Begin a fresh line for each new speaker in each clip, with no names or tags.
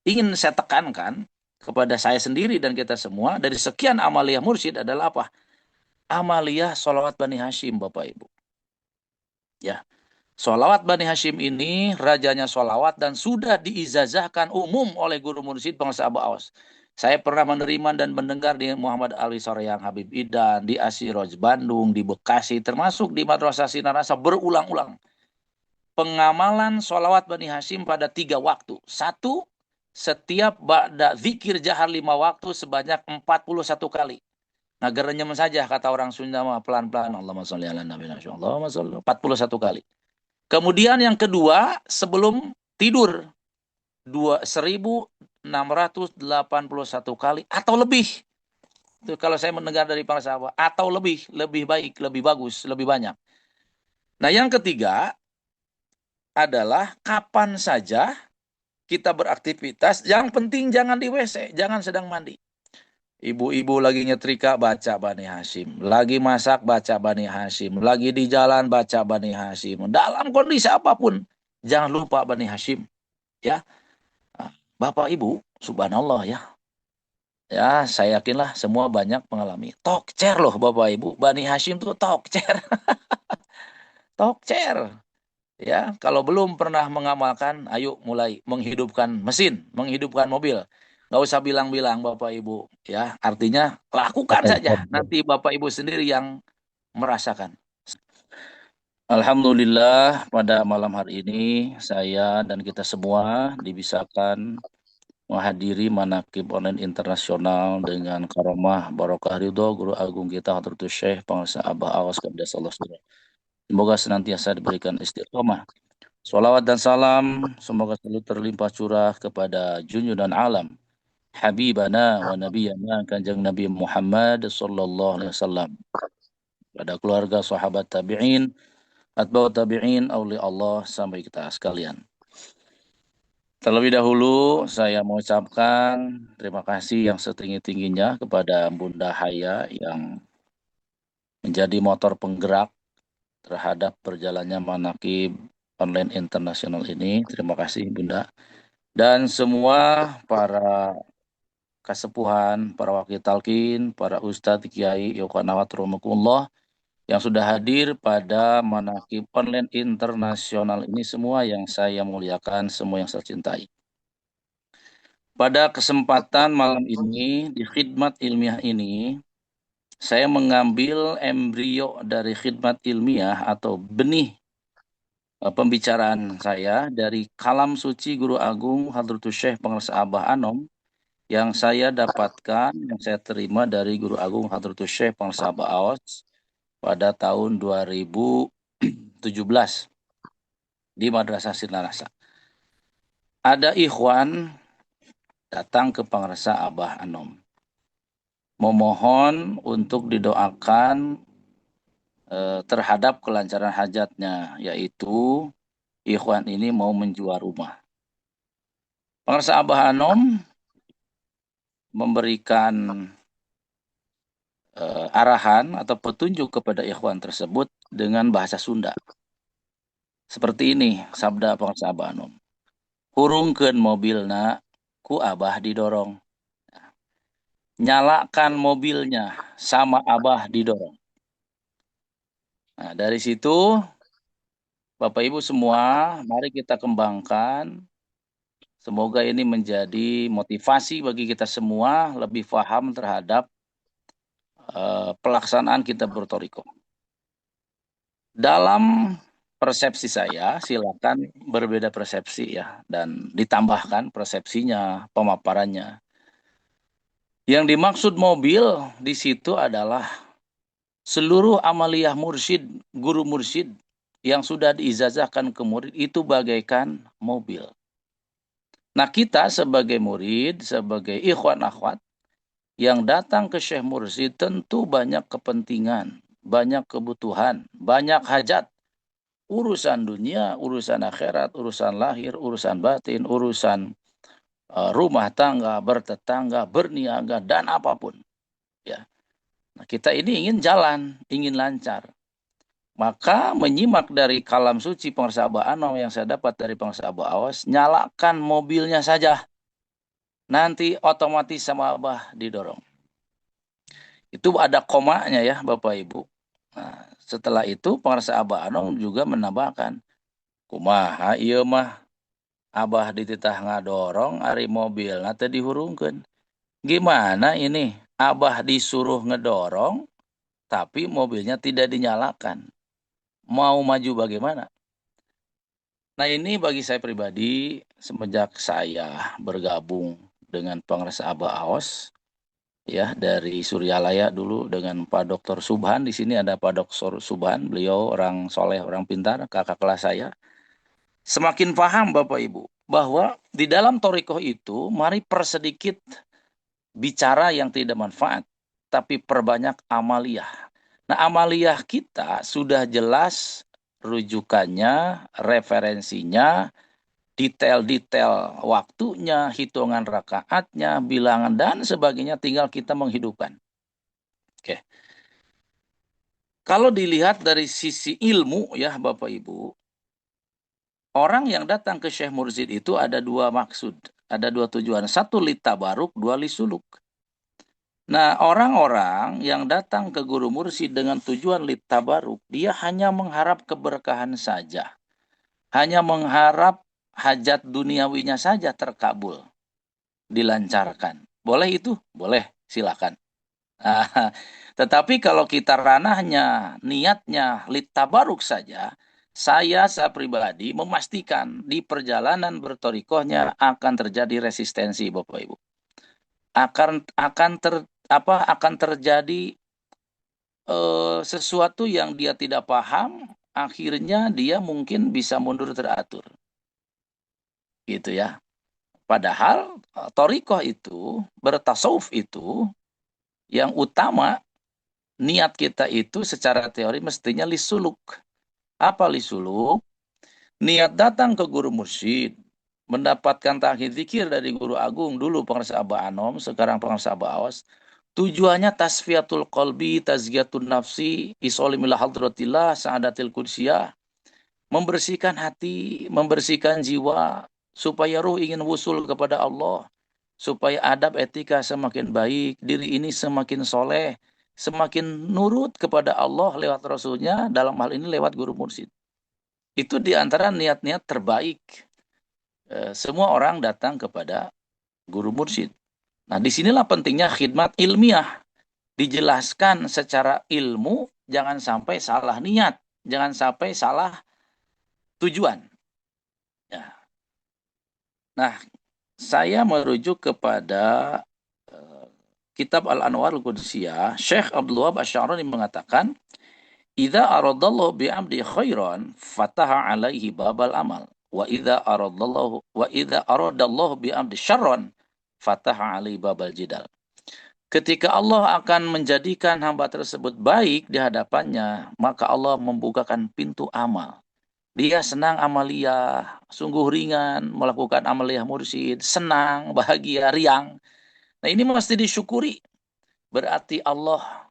ingin saya tekankan kepada saya sendiri dan kita semua, dari sekian amaliyah mursyid adalah apa? Amaliyah sholawat Bani Hashim, Bapak Ibu. Ya, sholawat Bani Hashim ini rajanya sholawat dan sudah diizazahkan umum oleh guru mursyid bangsa Abu Awas. Saya pernah menerima dan mendengar di Muhammad Ali Soreang Habib Idan, di Asiroj Bandung, di Bekasi, termasuk di Madrasah Sinarasa berulang-ulang. Pengamalan sholawat Bani Hashim pada 3 waktu. Satu, setiap ba'da zikir jahar 5 waktu sebanyak 41 kali. Nah, gerenyem saja kata orang Sunda mah pelan-pelan. Allahumma sholli ala nabi Allahumma sholli 41 kali. Kemudian yang kedua, sebelum tidur 1681 kali atau lebih. Itu kalau saya mendengar dari para sahabat, atau lebih baik, lebih bagus, lebih banyak. Nah, yang ketiga adalah kapan saja kita beraktivitas, yang penting jangan di WC, jangan sedang mandi. Ibu-ibu lagi nyetrika, baca Bani Hashim. Lagi masak, baca Bani Hashim. Lagi di jalan, baca Bani Hashim. Dalam kondisi apapun, jangan lupa Bani Hashim. Ya, Bapak Ibu, subhanallah ya. Ya, saya yakinlah semua banyak mengalami. Tokcer loh Bapak Ibu. Bani Hashim tuh tokcer. Tokcer. Ya, kalau belum pernah mengamalkan, ayo mulai menghidupkan mesin, menghidupkan mobil. Nggak usah bilang-bilang Bapak Ibu, ya. Artinya lakukan saja. Nanti Bapak Ibu sendiri yang merasakan. Alhamdulillah pada malam hari ini saya dan kita semua dibisakan menghadiri manaqib online internasional dengan karomah barokah ridho Guru Agung kita Hadratus Syekh Pangarsa Abah Awas Qaddasallahu Sirrah. Semoga senantiasa diberikan istiqomah. Salawat dan salam semoga selalu terlimpah curah kepada junjungan alam Habibana wa Nabiyana Kanjeng Nabi Muhammad sallallahu alaihi wasallam, pada keluarga sahabat tabi'in, atba'ut tabi'in, aulia Allah sampai kita sekalian. Terlebih dahulu saya mengucapkan terima kasih yang setinggi-tingginya kepada Bunda Haya yang menjadi motor penggerak terhadap perjalannya manaqib online internasional ini. Terima kasih Bunda. Dan semua para kasepuhan, para wakil talqin, para ustadz, kiai, yokanawat, romukumullah yang sudah hadir pada manaqib online internasional ini, semua yang saya muliakan, semua yang saya cintai. Pada kesempatan malam ini, di khidmat ilmiah ini, saya mengambil embrio dari khidmat ilmiah atau benih pembicaraan saya dari kalam suci Guru Agung Hadratus Syekh Pangarsa Abah Anom yang saya dapatkan, yang saya terima dari Guru Agung Hadratus Syekh Pangarsa Abah Awas pada tahun 2017 di Madrasah Sinarasa. Ada ikhwan datang ke Pangarsa Abah Anom, memohon untuk didoakan terhadap kelancaran hajatnya, yaitu ikhwan ini mau menjual rumah. Pangarsa Abah Anom memberikan arahan atau petunjuk kepada ikhwan tersebut dengan bahasa Sunda. Seperti ini sabda Pangarsa Abah Anom. Hurungkeun mobilna ku Abah didorong. Nyalakan mobilnya sama Abah didorong. Nah, dari situ Bapak Ibu semua, mari kita kembangkan. Semoga ini menjadi motivasi bagi kita semua lebih paham terhadap pelaksanaan kita bertoriko. Dalam persepsi saya, silakan berbeda persepsi ya, dan ditambahkan persepsinya, pemaparannya. Yang dimaksud mobil di situ adalah seluruh amaliyah mursyid, guru mursyid yang sudah diizazahkan ke murid itu bagaikan mobil. Nah, kita sebagai murid, sebagai ikhwan akhwat yang datang ke Syekh Mursyid tentu banyak kepentingan, banyak kebutuhan, banyak hajat. Urusan dunia, urusan akhirat, urusan lahir, urusan batin, urusan rumah tangga, bertetangga, berniaga, dan apapun. Ya. Nah, kita ini ingin jalan, ingin lancar. Maka menyimak dari kalam suci Pangarsa Abah Anom yang saya dapat dari Pangarsa Abah Awas, nyalakan mobilnya saja. nanti otomatis sama Abah didorong. Itu ada komanya ya Bapak Ibu. Nah, setelah itu pengarsa Abah Anom juga menambahkan, kumaha ieu mah Abah dititah ngadorong ari mobil teh dihurungkeun. Gimana ini? Abah disuruh ngedorong tapi mobilnya tidak dinyalakan. Mau maju bagaimana? Nah, ini bagi saya pribadi semenjak saya bergabung dengan pengarsa Abah Aos ya dari Suryalaya dulu dengan Pak Dr. Subhan. Di sini ada Pak Dr. Subhan, beliau orang soleh, orang pintar, kakak kelas saya. Semakin paham Bapak Ibu bahwa di dalam torikoh itu mari persedikit bicara yang tidak manfaat, tapi perbanyak amaliyah. Nah, amaliyah kita sudah jelas rujukannya, referensinya, detail-detail waktunya, hitungan rakaatnya, bilangan, dan sebagainya, tinggal kita menghidupkan. Oke. Kalau dilihat dari sisi ilmu ya Bapak Ibu, orang yang datang ke Syekh Murzid itu ada dua maksud, ada dua tujuan. Satu litabaruk, dua lisuluk. Nah, orang-orang yang datang ke guru mursyid dengan tujuan litabaruk, dia hanya mengharap keberkahan saja. Hanya mengharap hajat duniawinya saja terkabul, dilancarkan. Boleh itu? Boleh, silakan. Nah, tetapi kalau kita ranahnya, niatnya litabaruk saja, saya pribadi memastikan di perjalanan bertorikohnya akan terjadi resistensi, Bapak Ibu. Akan terjadi sesuatu yang dia tidak paham, akhirnya dia mungkin bisa mundur teratur, gitu ya. Padahal torikoh itu, bertasawuf itu, yang utama niat kita itu secara teori mestinya lisuluk. Apa lisuluk? Niat datang ke guru mursyid, mendapatkan takhid zikir dari guru agung, dulu pengarsa Abah Anom, sekarang pengarsa Abah Awas. Tujuannya tasfiyatul qalbi, tazkiyatun nafsi, isolimillah hadratillah, sa'adatil kudsiyah, membersihkan hati, membersihkan jiwa, supaya ruh ingin wusul kepada Allah, supaya adab etika semakin baik, diri ini semakin soleh, semakin nurut kepada Allah lewat Rasulnya, dalam hal ini lewat guru mursyid. Itu diantara niat-niat terbaik. Semua orang datang kepada guru mursyid. Nah, disinilah pentingnya khidmat ilmiah. Dijelaskan secara ilmu, jangan sampai salah niat, jangan sampai salah tujuan. Ya. Nah, saya merujuk kepada kitab Al-Anwar Al-Qudsiyah, Syekh Abdul Wahab Asy'arani mengatakan, "Idza aradallahu bi'abdi khairan, fataha alaihi babal amal. Wa idza aradallahu bi'abdi syarran, fataha alaihi babal jidal." Ketika Allah akan menjadikan hamba tersebut baik di hadapannya, maka Allah membukakan pintu amal. Dia senang amaliyah, sungguh ringan melakukan amaliyah mursyid, senang, bahagia, riang. Nah, ini mesti disyukuri. Berarti Allah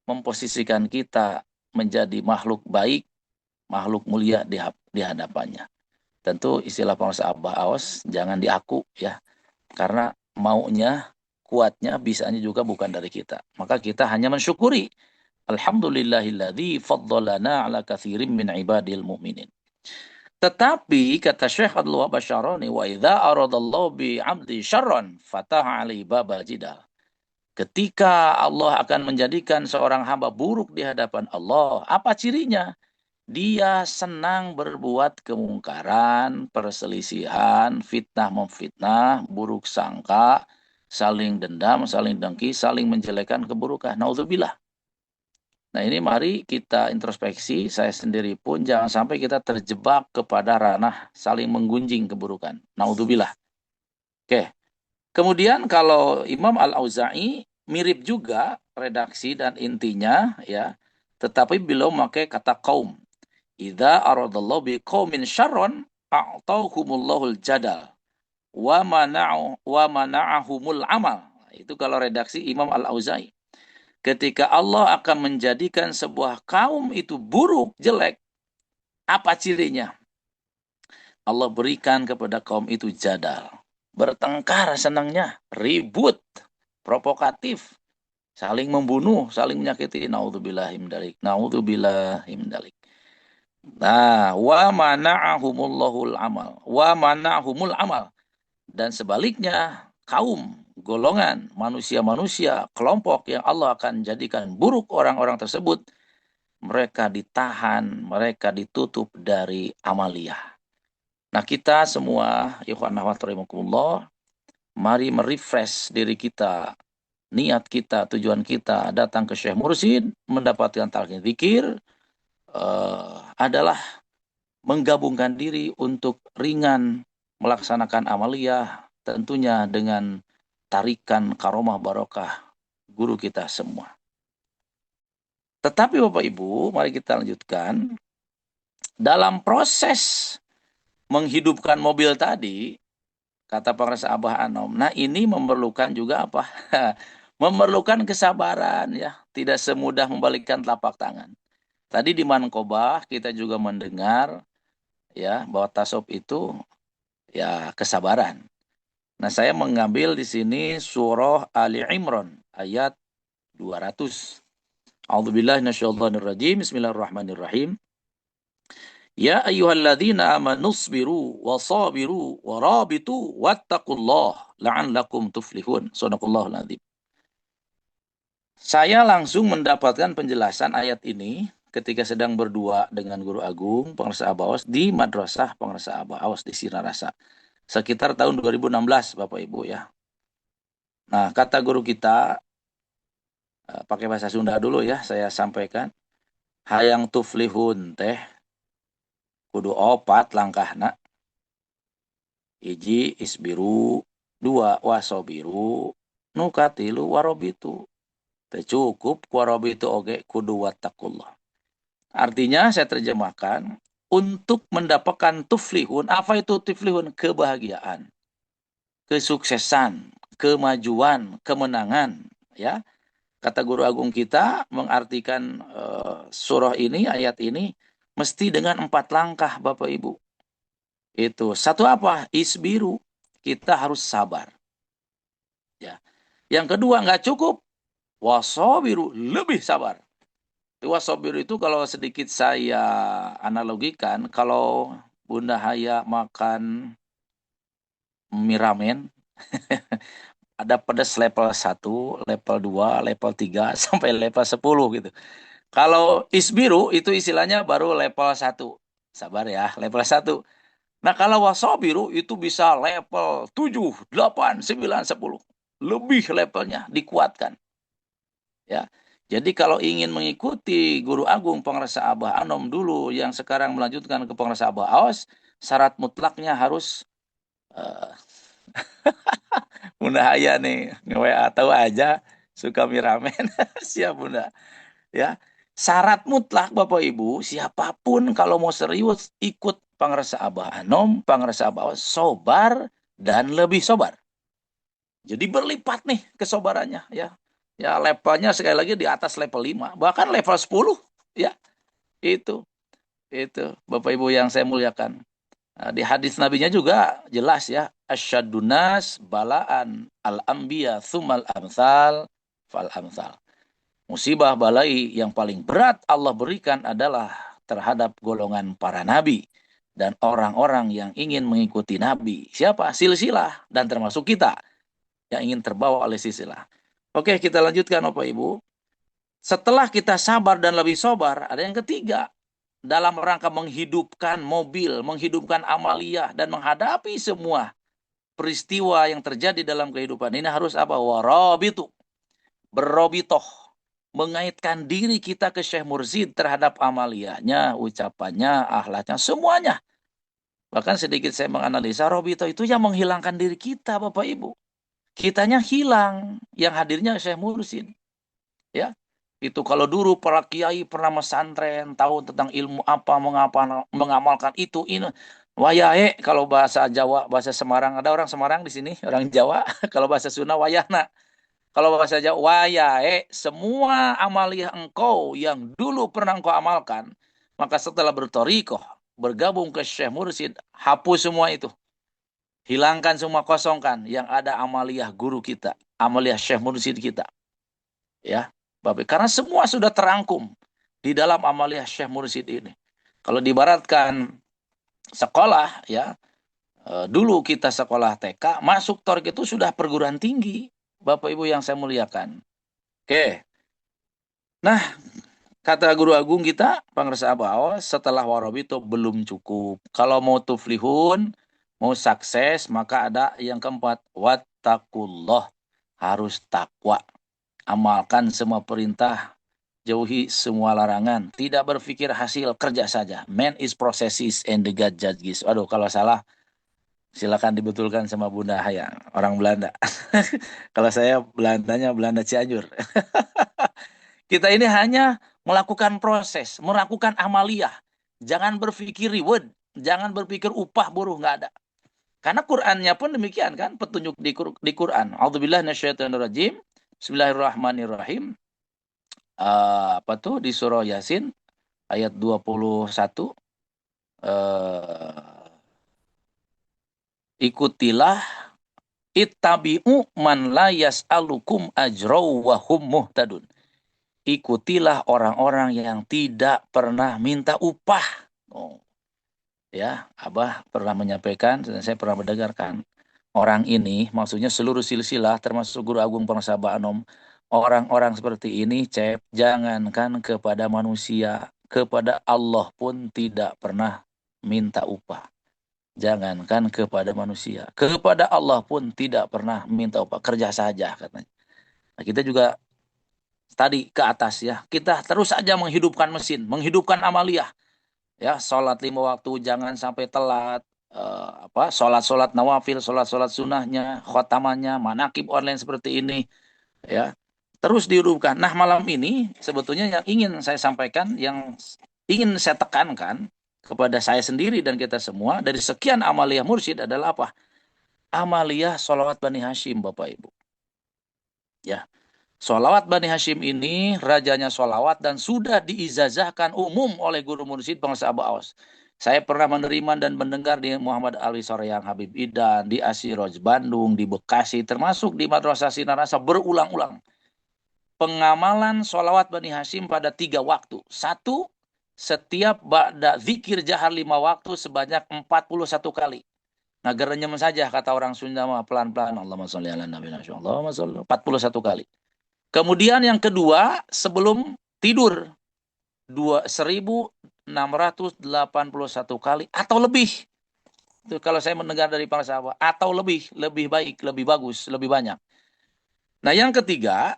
memposisikan kita menjadi makhluk baik, makhluk mulia di hadapannya. Tentu istilah penguasa Abah Awas jangan diaku ya, karena maunya, kuatnya, bisanya juga bukan dari kita. Maka kita hanya mensyukuri. Alhamdulillahilladzi faddalana ala katsirin min ibadil mu'minin. Tetapi kata Syekh Abdul Wahab Asy'arani, wa idza aradallahu bi 'abdi syarran fataha 'alaihi babal jidal. Ketika Allah akan menjadikan seorang hamba buruk di hadapan Allah, apa cirinya? Dia senang berbuat kemungkaran, perselisihan, fitnah memfitnah, buruk sangka, saling dendam, saling dengki, saling menjelekan keburukan. Naudzubillah. Nah, ini mari kita introspeksi, saya sendiri pun jangan sampai kita terjebak kepada ranah saling menggunjing keburukan. Naudzubillah. Oke. Kemudian kalau Imam Al-Auza'i mirip juga redaksi dan intinya ya, tetapi beliau memakai kata kaum. Idza aradallahu biqaumin syarron a'tahumullahul jadal wa mana'ahumul amal. Itu kalau redaksi Imam Al-Auza'i. Ketika Allah akan menjadikan sebuah kaum itu buruk, jelek, apa cirinya? Allah berikan kepada kaum itu jadal. bertengkar senangnya, ribut, provokatif, saling membunuh, saling menyakiti. Naudzubillahi min dzalik. Naudzubillahi min dzalik. Nah, wa mana'ahumullahul amal. Wa mana'ahumul amal. Dan sebaliknya, kaum, golongan, manusia-manusia, kelompok yang Allah akan jadikan buruk orang-orang tersebut, mereka ditahan, mereka ditutup dari amaliyah. Nah, kita semua, ikhwan akhwat rahimakumullah, mari merefresh diri kita, niat kita, tujuan kita datang ke Syekh Mursyid, mendapatkan talqin zikir, adalah menggabungkan diri untuk ringan melaksanakan amaliyah, tentunya dengan tarikan karomah barokah guru kita semua. Tetapi Bapak Ibu, mari kita lanjutkan. Dalam proses menghidupkan mobil tadi, kata pengrasa Abah Anom, nah ini memerlukan juga apa? Memerlukan kesabaran ya, tidak semudah membalikkan telapak tangan. Tadi di Manqobah kita juga mendengar ya bahwa tasawuf itu ya kesabaran. Nah, saya mengambil di sini surah Ali Imran ayat 200. A'udzubillahi minasyaitonirrajim. Bismillahirrahmanirrahim. Ya ayyuhalladzina amanusbiru wasabiru warabitu wattaqullah la'allakum tuflihun. Shadaqallahul adzim. Saya langsung mendapatkan penjelasan ayat ini ketika sedang berdua dengan Guru Agung Pengrasa Abah Awas di Madrasah Pengrasa Abah Awas di Sinarasa. Sekitar tahun 2016 Bapak Ibu ya. Nah, kata guru kita, pakai bahasa Sunda dulu ya, saya sampaikan. Hayang tuflihun teh, kudu opat langkahna. Iji isbiru, dua wasobiru, nukatilu warobitu. Teh cukup warobitu oge kudu wattakullah. Artinya saya terjemahkan, untuk mendapatkan tuflihun, apa itu tuflihun? Kebahagiaan, kesuksesan, kemajuan, kemenangan, ya. Kata guru agung kita mengartikan surah ini, ayat ini, mesti dengan 4 langkah Bapak Ibu. Itu satu apa? Isbiru. Kita harus sabar. Ya. Yang kedua nggak cukup. Wasobiru. Lebih sabar. Wasobiru itu kalau sedikit saya analogikan, kalau Bunda Haya makan mie ramen, ada pedas level 1, level 2, level 3, sampai level 10 gitu. Kalau isbiru itu istilahnya baru level 1. Sabar ya, level 1. Nah, kalau wasobiru itu bisa level 7, 8, 9, 10. Lebih levelnya dikuatkan. Ya. Jadi kalau ingin mengikuti Guru Agung Pengrasa Abah Anom dulu yang sekarang melanjutkan ke Pengrasa Abah Awas, syarat mutlaknya harus Bunda Haya nih, nge-WA tahu aja suka mie ramen. Siap Bunda. Ya. Syarat mutlak Bapak Ibu, siapapun kalau mau serius ikut Pangrasa Abah Anom, Pangrasa Abah Awas, sobar dan lebih sobar. Jadi berlipat nih kesobarannya ya. Ya levelnya sekali lagi di atas level 5, bahkan level 10 ya. Itu Bapak Ibu yang saya muliakan. Nah, di hadis nabinya juga jelas ya, asyadunas balaan al-anbiya thumal amsal fal amsal. Musibah balai yang paling berat Allah berikan adalah terhadap golongan para nabi dan orang-orang yang ingin mengikuti nabi. Siapa? Silsilah, dan termasuk kita yang ingin terbawa oleh silsilah. Oke, kita lanjutkan Bapak Ibu. Setelah kita sabar dan lebih sobar, ada yang ketiga. Dalam rangka menghidupkan mobil, menghidupkan amaliyah, dan menghadapi semua peristiwa yang terjadi dalam kehidupan ini harus apa? Warabitu. Berrobitoh. Mengaitkan diri kita ke Syekh Mursyid terhadap amaliyahnya, ucapannya, akhlaknya, semuanya. Bahkan sedikit saya menganalisa, robito itu yang menghilangkan diri kita, Bapak Ibu. Kitanya hilang, yang hadirnya Syekh Mursyid. Ya, itu kalau dulu para kiai pernah mesantren, tahu tentang ilmu apa, mengapa, mengamalkan itu, ini. Wayahe, kalau bahasa Jawa, bahasa Semarang, ada orang Semarang di sini, orang Jawa. Kalau bahasa Sunda, wayahna. Kalau bahasa Jawa, wayahe, semua amaliyah engkau yang dulu pernah engkau amalkan, maka setelah bertorikoh, bergabung ke Syekh Mursyid, hapus semua itu. Hilangkan semua, kosongkan. Yang ada amaliyah guru kita, amaliyah Syekh Mursyid kita. Ya, Bapak. Karena semua sudah terangkum di dalam amaliyah Syekh Mursyid ini. Kalau dibaratkan sekolah, ya, dulu kita sekolah TK, masuk TORK itu sudah perguruan tinggi. Bapak Ibu yang saya muliakan. Oke. Nah, kata guru agung kita, Pangresa Abawa, setelah warobito belum cukup. Kalau mau tuflihun, mau sukses, maka ada yang keempat. Wattaqullah. Harus takwa. Amalkan semua perintah. Jauhi semua larangan. Tidak berpikir hasil, kerja saja. Man is processes and the God judges. Aduh, kalau salah, silakan dibetulkan sama Bunda Haya, orang Belanda. Kalau saya Belandanya Belanda Cianjur. Kita ini hanya melakukan proses, melakukan amaliyah. Jangan berpikir reward, jangan berpikir upah buruh, nggak ada. Karena Qur'annya pun demikian kan, petunjuk di Qur'an. A'udzubillahi minasyaitonirrajim. Bismillahirrahmanirrahim. Apa tuh di surah Yasin ayat 21, eh, ikutilah ittabi'u man la yas'alukum ajrau wa hum muhtadun. Ikutilah orang-orang yang tidak pernah minta upah. Oh, ya, Abah pernah menyampaikan dan saya pernah mendengarkan. Orang ini, maksudnya seluruh silsilah, termasuk Guru Agung Pangsaba Anom, orang-orang seperti ini, Cep, jangankan kepada manusia, kepada Allah pun tidak pernah minta upah. Jangankan kepada manusia, kepada Allah pun tidak pernah minta upah. Kerja saja, katanya. Nah, kita juga tadi ke atas ya, kita terus saja menghidupkan mesin, menghidupkan amaliyah. Ya, sholat 5 waktu jangan sampai telat. Sholat-sholat nawafil, sholat-sholat sunnahnya, khotamannya, manakib online seperti ini, ya, terus dihidupkan. Nah, malam ini sebetulnya yang ingin saya sampaikan, yang ingin saya tekankan kepada saya sendiri dan kita semua dari sekian amaliyah mursyid adalah apa? Amaliyah sholawat Bani Hashim, Bapak Ibu. Ya, sholawat Bani Hashim ini rajanya sholawat dan sudah diizazahkan umum oleh guru mursyid bangsa Abu Awas. Saya pernah menerima dan mendengar di Muhammad Ali Soreang Habib Idan, di Asiroj Bandung, di Bekasi, termasuk di Madrasah Sinarasa berulang-ulang. Pengamalan sholawat Bani Hashim pada 3 waktu. Satu, setiap ba'da zikir jahar 5 waktu sebanyak 41 kali. Nah, gerenyem saja kata orang Sunda mah pelan-pelan. Allahumma sholli ala nabi Allahumma sholli 41 kali. Kemudian yang kedua, sebelum tidur 1681 kali atau lebih. Itu kalau saya mendengar dari para sahabat, atau lebih, lebih baik, lebih bagus, lebih banyak. Nah, yang ketiga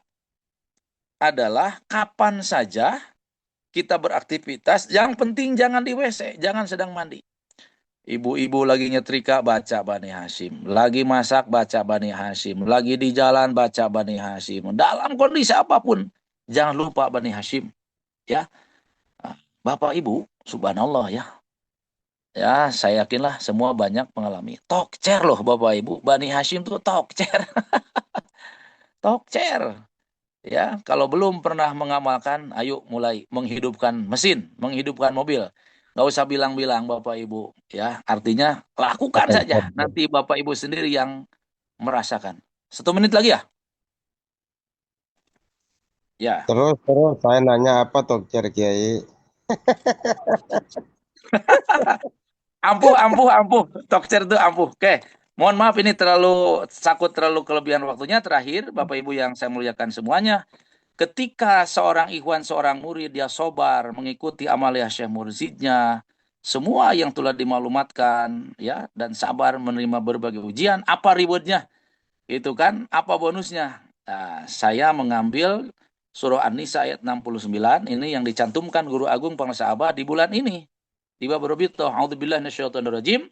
adalah kapan saja kita beraktivitas, yang penting jangan di WC, jangan sedang mandi. Ibu-ibu lagi nyetrika, baca Bani Hashim. Lagi masak, baca Bani Hashim. Lagi di jalan, baca Bani Hashim. Dalam kondisi apapun, jangan lupa Bani Hashim. Ya, Bapak Ibu, subhanallah ya. Ya, saya yakinlah semua banyak mengalami. Tokcer loh Bapak Ibu. Bani Hashim tuh tokcer. Tokcer. Ya, kalau belum pernah mengamalkan, ayo mulai menghidupkan mesin, menghidupkan mobil. Nggak usah bilang-bilang Bapak Ibu. Ya, artinya lakukan saja. Nanti Bapak Ibu sendiri yang merasakan. 1 menit lagi ya? Ya.
Terus saya nanya apa Dokter Kiai?
Ampuh, ampuh, ampuh. Tokcer itu ampuh. Oke. Mohon maaf ini terlalu sakut, terlalu kelebihan waktunya. Terakhir, Bapak Ibu yang saya muliakan semuanya. Ketika seorang ikhwan, seorang murid, dia sobar mengikuti amaliyah Syekh Murzidnya, semua yang telah dimaklumatkan, ya, dan sabar menerima berbagai ujian, apa rewardnya? Itu kan, apa bonusnya? Nah, saya mengambil surah An-Nisa ayat 69, ini yang dicantumkan Guru Agung Panglasa Abah di bulan ini. Di bab Robito, A'udzubillahi minasyaitonirrajim.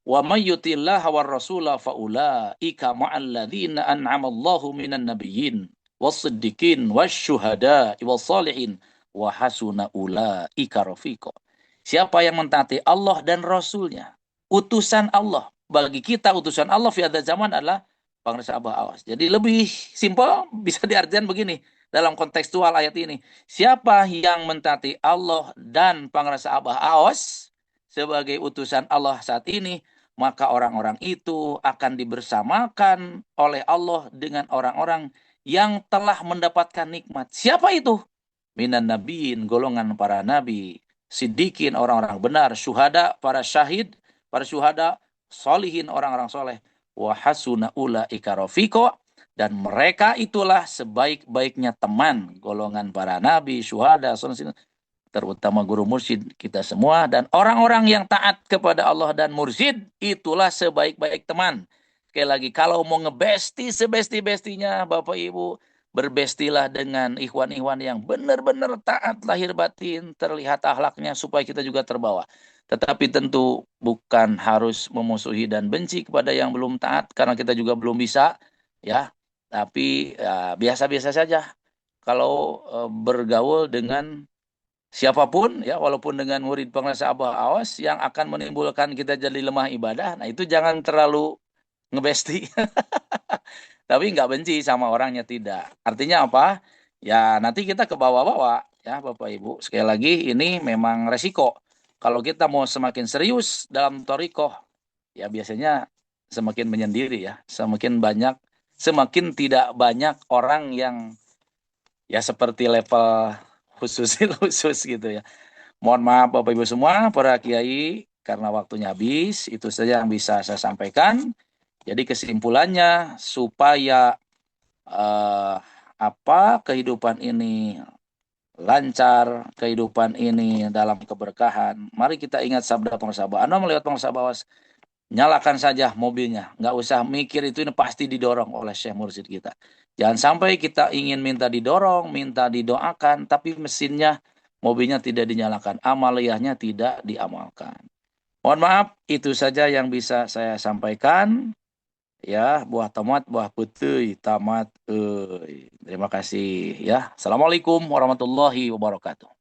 Wa may yutillaha war rasula faulaika ma'al ladzina an'amallahu minan nabiyyin was-siddiqin wasyuhada was-salihin wa hasuna ulaika rafiqa. Siapa yang mentaati Allah dan Rasulnya, utusan Allah, bagi kita utusan Allah fi hadzal zaman adalah Pangresa Abah Awas. Jadi lebih simpel bisa diartikan begini dalam kontekstual ayat ini. Siapa yang mentaati Allah dan Pangresa Abah Awas sebagai utusan Allah saat ini, maka orang-orang itu akan dibersamakan oleh Allah dengan orang-orang yang telah mendapatkan nikmat. Siapa itu? Minan nabiin, golongan para nabi, siddiqin, orang-orang benar, syuhada, para syahid, para syuhada, solihin, orang-orang soleh, wa hasuna ulaika rafiqa, dan mereka itulah sebaik-baiknya teman, golongan para nabi, syuhada, solihin, terutama guru mursyid kita semua, dan orang-orang yang taat kepada Allah dan mursyid, itulah sebaik-baik teman. Sekali lagi, kalau mau ngebesti sebesti-bestinya, Bapak Ibu, berbestilah dengan ikhwan-ikhwan yang benar-benar taat lahir batin, terlihat akhlaknya supaya kita juga terbawa. Tetapi tentu bukan harus memusuhi dan benci kepada yang belum taat, karena kita juga belum bisa, ya. Tapi ya, biasa-biasa saja. Kalau bergaul dengan siapapun, ya, walaupun dengan murid penguasa Abah Awas yang akan menimbulkan kita jadi lemah ibadah, nah itu jangan terlalu ngebesti. Tapi nggak benci sama orangnya, tidak. Artinya apa? Ya nanti kita ke bawah-bawah, ya Bapak Ibu. Sekali lagi ini memang resiko. Kalau kita mau semakin serius dalam torikoh, ya biasanya semakin menyendiri, ya. Semakin tidak banyak orang yang ya seperti level khusus khusus gitu ya. Mohon maaf Bapak Ibu semua, para kiai, karena waktunya habis, itu saja yang bisa saya sampaikan. Jadi kesimpulannya, supaya eh, kehidupan ini lancar, kehidupan ini dalam keberkahan, mari kita ingat sabda penguasa Anda melihat penguasa Bawas, nyalakan saja mobilnya, nggak usah mikir itu ini pasti didorong oleh Syekh Mursyid kita. Jangan sampai kita ingin minta didorong, minta didoakan, tapi mesinnya, mobilnya tidak dinyalakan, amaliyahnya tidak diamalkan. Mohon maaf, itu saja yang bisa saya sampaikan. Ya, buah tomat, buah putih, tamat. Terima kasih ya. Assalamualaikum warahmatullahi wabarakatuh.